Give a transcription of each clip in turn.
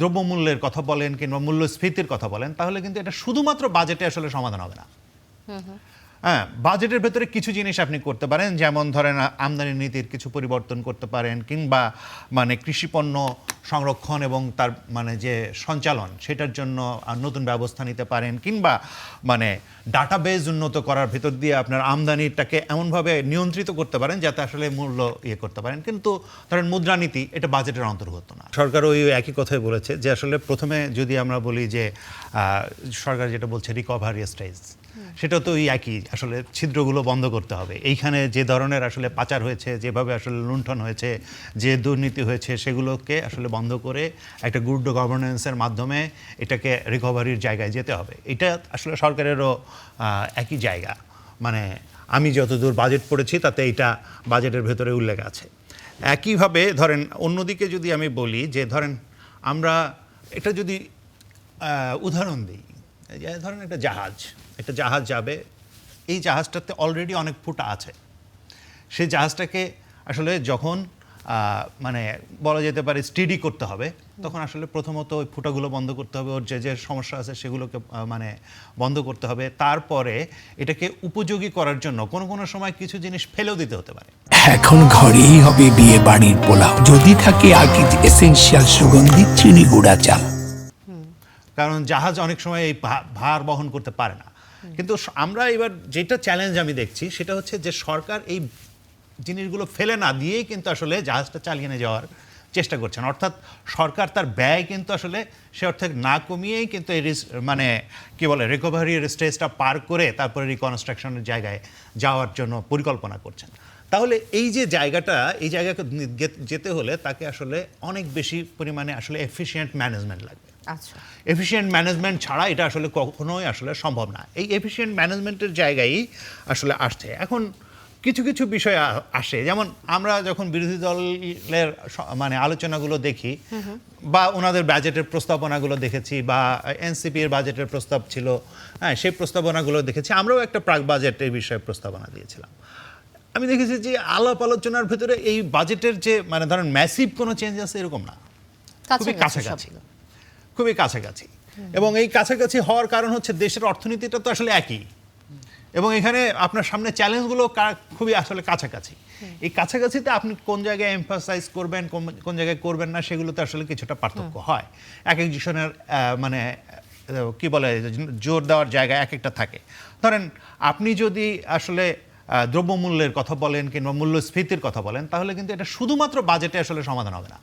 দ্রব্যমূল্যের কথা বলেন কিংবা মূল্যস্ফীতির কথা বলেন, তাহলে কিন্তু এটা শুধুমাত্র বাজেটে আসলে সমাধান হবে না। হ্যাঁ, বাজেটের ভেতরে কিছু জিনিস আপনি করতে পারেন, যেমন ধরেন আমদানি নীতির কিছু পরিবর্তন করতে পারেন, কিংবা মানে কৃষিপণ্য সংরক্ষণ এবং তার মানে যে সঞ্চালন সেটার জন্য নতুন ব্যবস্থা নিতে পারেন, কিংবা মানে ডাটাবেজ উন্নত করার ভেতর দিয়ে আপনার আমদানিটাকে এমনভাবে নিয়ন্ত্রিত করতে পারেন যাতে আসলে মূল্য করতে পারেন। কিন্তু ধরেন মুদ্রানীতি এটা বাজেটের অন্তর্গত না। সরকার ওই একই কথাই বলেছে যে আসলে প্রথমে যদি আমরা বলি যে সরকার যেটা বলছে রিকভারি স্টেজ, সেটা তো ওই একই, আসলে ছিদ্রগুলো বন্ধ করতে হবে। এইখানে যে ধরনের আসলে পাচার হয়েছে, যেভাবে আসলে লুণ্ঠন হয়েছে, যে দুর্নীতি হয়েছে, সেগুলোকে আসলে বন্ধ করে একটা গুড গভর্নেন্সের মাধ্যমে এটাকে রিকভারির জায়গায় যেতে হবে। এটা আসলে সরকারেরও একই জায়গা, মানে আমি যতদূর বাজেট পড়েছি তাতে এটা বাজেটের ভেতরে উল্লেখ আছে। একইভাবে ধরেন অন্যদিকে যদি আমি বলি যে ধরেন আমরা এটা যদি উদাহরণ দিই, ধরেন একটা জাহাজ যাবে, এই জাহাজটাতে অলরেডি অনেক ফুটা আছে। সেই জাহাজটাকে আসলে যখন মানে বলা যেতে পারে স্টেডি করতে হবে, তখন আসলে প্রথমত ওই ফুটাগুলো বন্ধ করতে হবে, ওর যে যে সমস্যা আছে সেগুলোকে মানে বন্ধ করতে হবে। তারপরে এটাকে উপযোগী করার জন্য কোনো কোনো সময় কিছু জিনিস ফেলেও দিতে হতে পারে। এখন ঘরেই হবে বিয়ে বাড়ির পোলাও, যদি থাকে আগিজ এসেনশিয়াল সুগন্ধি চিনি গুঁড়া চাল। কারণ জাহাজ অনেক সময় এই ভার বহন করতে পারে না। কিন্তু আমরা এবার যেটা চ্যালেঞ্জ আমি দেখছি সেটা হচ্ছে যে সরকার এই জিনিসগুলো ফেলে না দিয়েই কিন্তু আসলে জাহাজটা চালিয়ে নিয়ে যাওয়ার চেষ্টা করছেন। অর্থাৎ সরকার তার ব্যয় কিন্তু আসলে সে অর্থে না কমিয়েই কিন্তু এই মানে কি বলে রিকভারির স্টেজটা পার করে তারপরে রিকনস্ট্রাকশনের জায়গায় যাওয়ার জন্য পরিকল্পনা করছেন। তাহলে এই যে জায়গাটা, এই জায়গাকে যেতে হলে তাকে আসলে অনেক বেশি পরিমাণে আসলে এফিশিয়েন্ট ম্যানেজমেন্ট লাগবে। আচ্ছা, এফিশিয়েন্ট ম্যানেজমেন্ট ছাড়া এটা আসলে কখনোই আসলে সম্ভব না। এই এফিশিয়েন্ট ম্যানেজমেন্টের জায়গায় আসলে আসছে। এখন কিছু কিছু বিষয় আসে, যেমন আমরা যখন বিরোধী দলের মানে আলোচনাগুলো দেখি বা ওনাদের বাজেটের প্রস্তাবনাগুলো দেখেছি, বা এনসিপির বাজেটের প্রস্তাব ছিল, হ্যাঁ, সেই প্রস্তাবনাগুলো দেখেছি। আমরাও একটা প্রাক বাজেটের বিষয়ে প্রস্তাবনা দিয়েছিলাম। আমি দেখেছি যে আলাপ আলোচনার ভেতরে এই বাজেটের যে মানে ধরেন ম্যাসিভ কোনো চেঞ্জ আছে এরকম না, খুবই কাছাকাছি। এবং এই কাছাকাছি হওয়ার কারণ হচ্ছে দেশের অর্থনীতিটা তো আসলে একই, এবং এখানে আপনার সামনে চ্যালেঞ্জগুলো খুবই আসলে কাছাকাছি। এই কাছাকাছিতে আপনি কোন জায়গায় এমফাসাইজ করবেন, কোন জায়গায় করবেন না, সেগুলোতে আসলে কিছুটা পার্থক্য হয়। এক একজনের মানে কি বলে জোর দেওয়ার জায়গা এক একটা থাকে। ধরেন আপনি যদি আসলে দ্রব্যমূল্যের কথা বলেন কিংবা মূল্যস্ফীতির কথা বলেন, তাহলে কিন্তু এটা শুধুমাত্র বাজেটে আসলে সমাধান হবে না।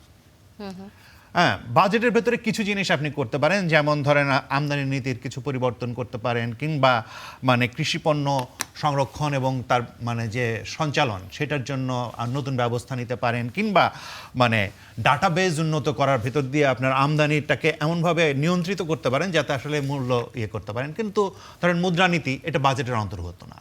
হ্যাঁ, বাজেটের ভেতরে কিছু জিনিস আপনি করতে পারেন, যেমন ধরেন আমদানি নীতির কিছু পরিবর্তন করতে পারেন, কিংবা মানে কৃষিপণ্য সংরক্ষণ এবং তার মানে যে সঞ্চালন সেটার জন্য নতুন ব্যবস্থা নিতে পারেন, কিংবা মানে ডাটাবেজ উন্নত করার ভেতর দিয়ে আপনার আমদানিটাকে এমনভাবে নিয়ন্ত্রিত করতে পারেন যাতে আসলে মূল্য করতে পারেন। কিন্তু ধরেন মুদ্রানীতি এটা বাজেটের অন্তর্গত না।